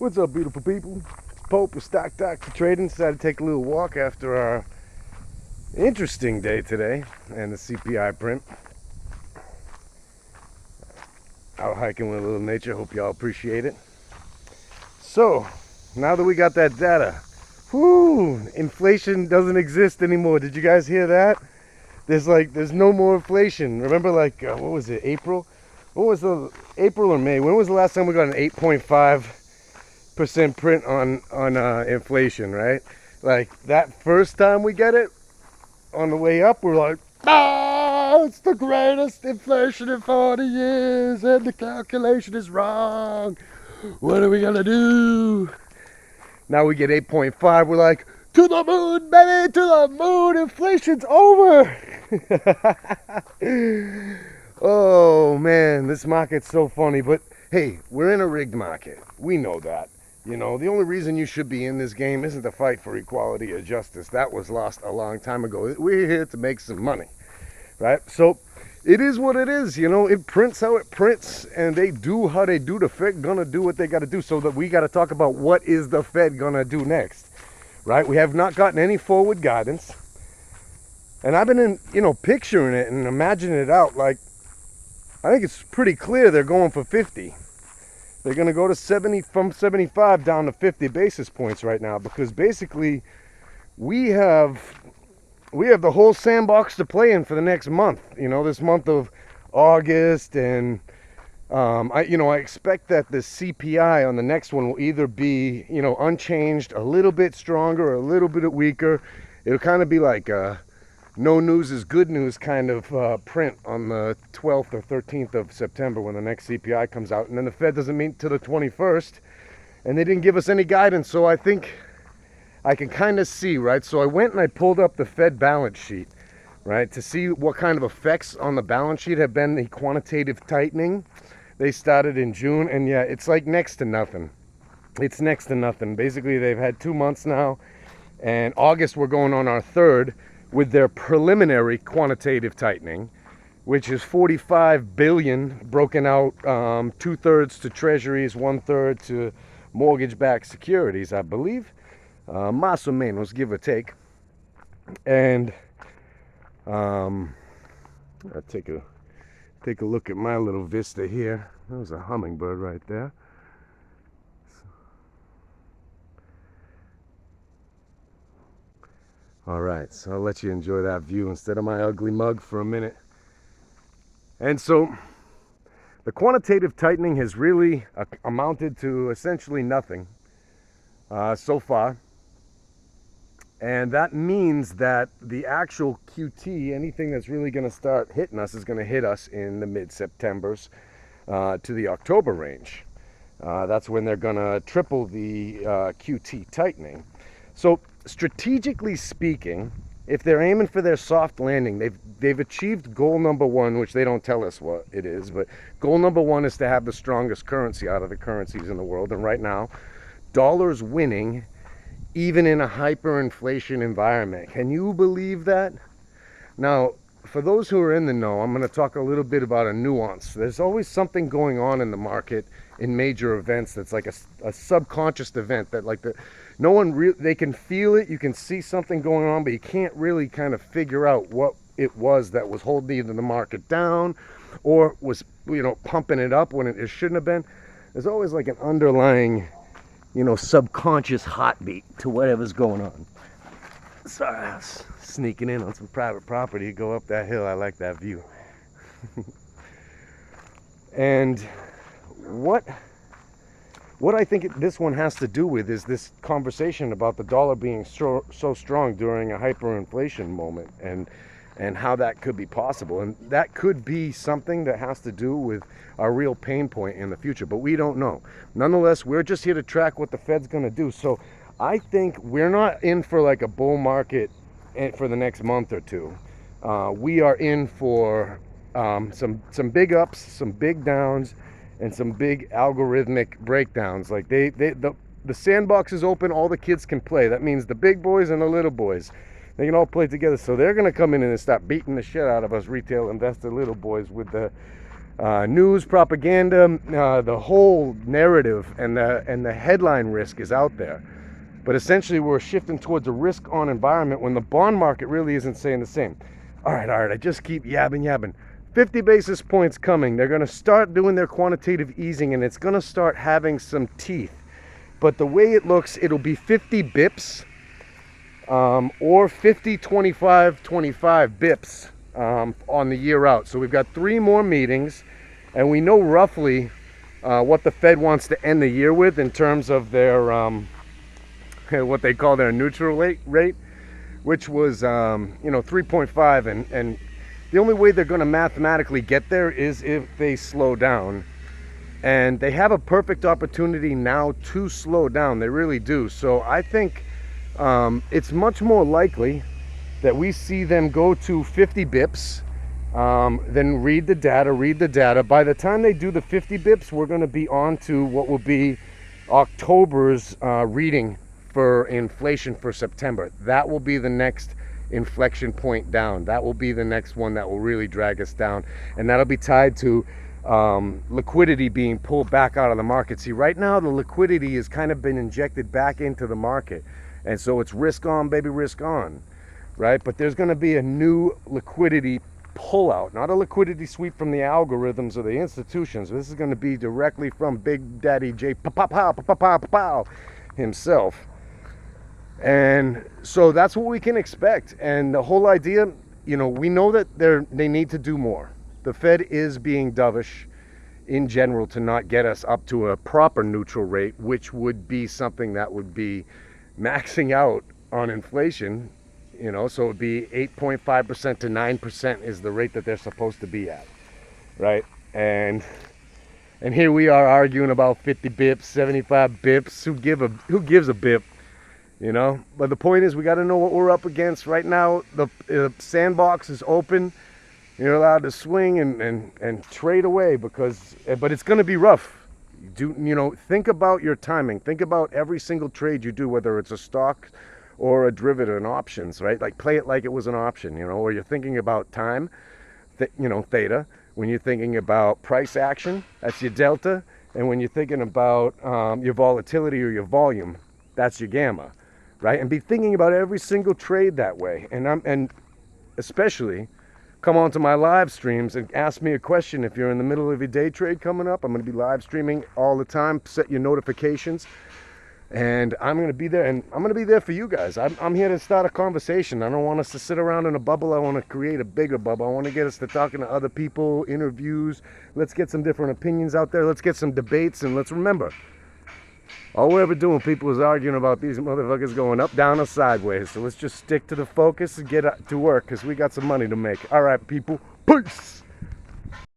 What's up, beautiful people? It's Pope with Stock Doctor Trading. Decided to take a little walk after our interesting day today and the CPI print. Out hiking with a little nature. Hope y'all appreciate it. So, now that we got that data, inflation doesn't exist anymore. Did you guys hear that? There's no more inflation. Remember, what was it, April? What was the April or May? When was the last time we got an 8.5% print on inflation, right? Like that first time we get it on the way up, we're like, it's the greatest inflation in 40 years and the calculation is wrong. What are we gonna do? Now we get 8.5, we're like, to the moon, baby, to the moon, inflation's over. Oh man, this market's so funny, but hey, we're in a rigged market. We know that. You know, the only reason you should be in this game isn't to fight for equality or justice. That was lost a long time ago. We're here to make some money, right? So it is what it is. You know, it prints how it prints, and they do how they do. The Fed gonna do what they gotta do. So that we gotta talk about what is the Fed gonna do next, right? We have not gotten any forward guidance, and I've been picturing it and imagining it out. Like, I think it's pretty clear they're going for 50. They're going to go to 70, from 75 down to 50 basis points right now, because basically we have the whole sandbox to play in for the next month. You know, this month of August, and I expect that the CPI on the next one will either be unchanged, a little bit stronger, or a little bit weaker. It'll kind of be like no news is good news kind of print on the 12th or 13th of September when the next CPI comes out. And then the Fed doesn't meet till the 21st. And they didn't give us any guidance. So I think I can kind of see, right? So I went and I pulled up the Fed balance sheet, right? To see what kind of effects on the balance sheet have been the quantitative tightening. They started in June. And yeah, it's like next to nothing. It's next to nothing. Basically, they've had 2 months now. And August, we're going on our third, with their preliminary quantitative tightening, which is 45 billion broken out, 2/3 to treasuries, 1/3 to mortgage-backed securities, I believe, más o menos, give or take. And I'll take a look at my little vista here. There's a hummingbird right there. All right, so I'll let you enjoy that view instead of my ugly mug for a minute. And so the quantitative tightening has really amounted to essentially nothing so far. And that means that the actual QT, anything that's really going to start hitting us, is going to hit us in the mid-Septembers to the October range. That's when they're going to triple the QT tightening. So strategically speaking, if they're aiming for their soft landing, they've achieved goal number one, which they don't tell us what it is, but goal number one is to have the strongest currency out of the currencies in the world. And right now, dollar's winning even in a hyperinflation environment. Can you believe that? Now, for those who are in the know, I'm going to talk a little bit about a nuance. There's always something going on in the market in major events that's like a subconscious event that they can feel it, you can see something going on, but you can't really kind of figure out what it was that was holding either the market down or was pumping it up when it shouldn't have been. There's always like an underlying subconscious heartbeat to whatever's going on. Sorry, I was sneaking in on some private property, go up that hill. I like that view. And what I think this one has to do with is this conversation about the dollar being so strong during a hyperinflation moment, and how that could be possible. And that could be something that has to do with our real pain point in the future, but we don't know. Nonetheless, we're just here to track what the Fed's going to do. So I think we're not in for like a bull market for the next month or two. We are in for some big ups, some big downs, and some big algorithmic breakdowns. Like the sandbox is open, all the kids can play. That means the big boys and the little boys, they can all play together. So they're going to come in and start beating the shit out of us retail investor little boys with the news, propaganda, the whole narrative and the headline risk is out there. But essentially, we're shifting towards a risk-on environment when the bond market really isn't saying the same. All right, I just keep yabbing. 50 basis points coming. They're going to start doing their quantitative easing, and it's going to start having some teeth. But the way it looks, it'll be 50 bips or 50, 25, 25 bips on the year out. So we've got 3 more meetings, and we know roughly what the Fed wants to end the year with in terms of their what they call their neutral rate, which was 3.5, and the only way they're going to mathematically get there is if they slow down, and they have a perfect opportunity now to slow down. They really do. So I think it's much more likely that we see them go to 50 bips, then read the data. By the time they do the 50 bips, we're going to be on to what will be October's reading for inflation for September. That will be the next inflection point down. That will be the next one that will really drag us down, and that'll be tied to liquidity being pulled back out of the market. See, right now the liquidity has kind of been injected back into the market, and so it's risk on, baby, risk on, right? But there's going to be a new liquidity pullout, not a liquidity sweep from the algorithms or the institutions. This is going to be directly from Big Daddy J Pow himself. And so that's what we can expect. And the whole idea, we know that they need to do more. The Fed is being dovish in general to not get us up to a proper neutral rate, which would be something that would be maxing out on inflation. So it would be 8.5% to 9% is the rate that they're supposed to be at, right? And here we are arguing about 50 bips, 75 bips. Who gives a bip? But the point is, we got to know what we're up against. Right now, the sandbox is open. You're allowed to swing and trade away but it's going to be rough. Think about your timing. Think about every single trade you do, whether it's a stock or a derivative and options, right? Like, play it like it was an option, or you're thinking about time, theta. When you're thinking about price action, that's your delta. And when you're thinking about your volatility or your volume, that's your gamma. Right? And be thinking about every single trade that way. And especially come onto my live streams and ask me a question if you're in the middle of your day trade coming up. I'm going to be live streaming all the time. Set your notifications, and I'm going to be there. And I'm going to be there for you guys. I'm here to start a conversation. I don't want us to sit around in a bubble. I want to create a bigger bubble. I want to get us to talking to other people, interviews. Let's get some different opinions out there. Let's get some debates, and let's remember, all we're ever doing, people, is arguing about these motherfuckers going up, down, or sideways. So let's just stick to the focus and get to work, because we got some money to make. All right, people. Peace.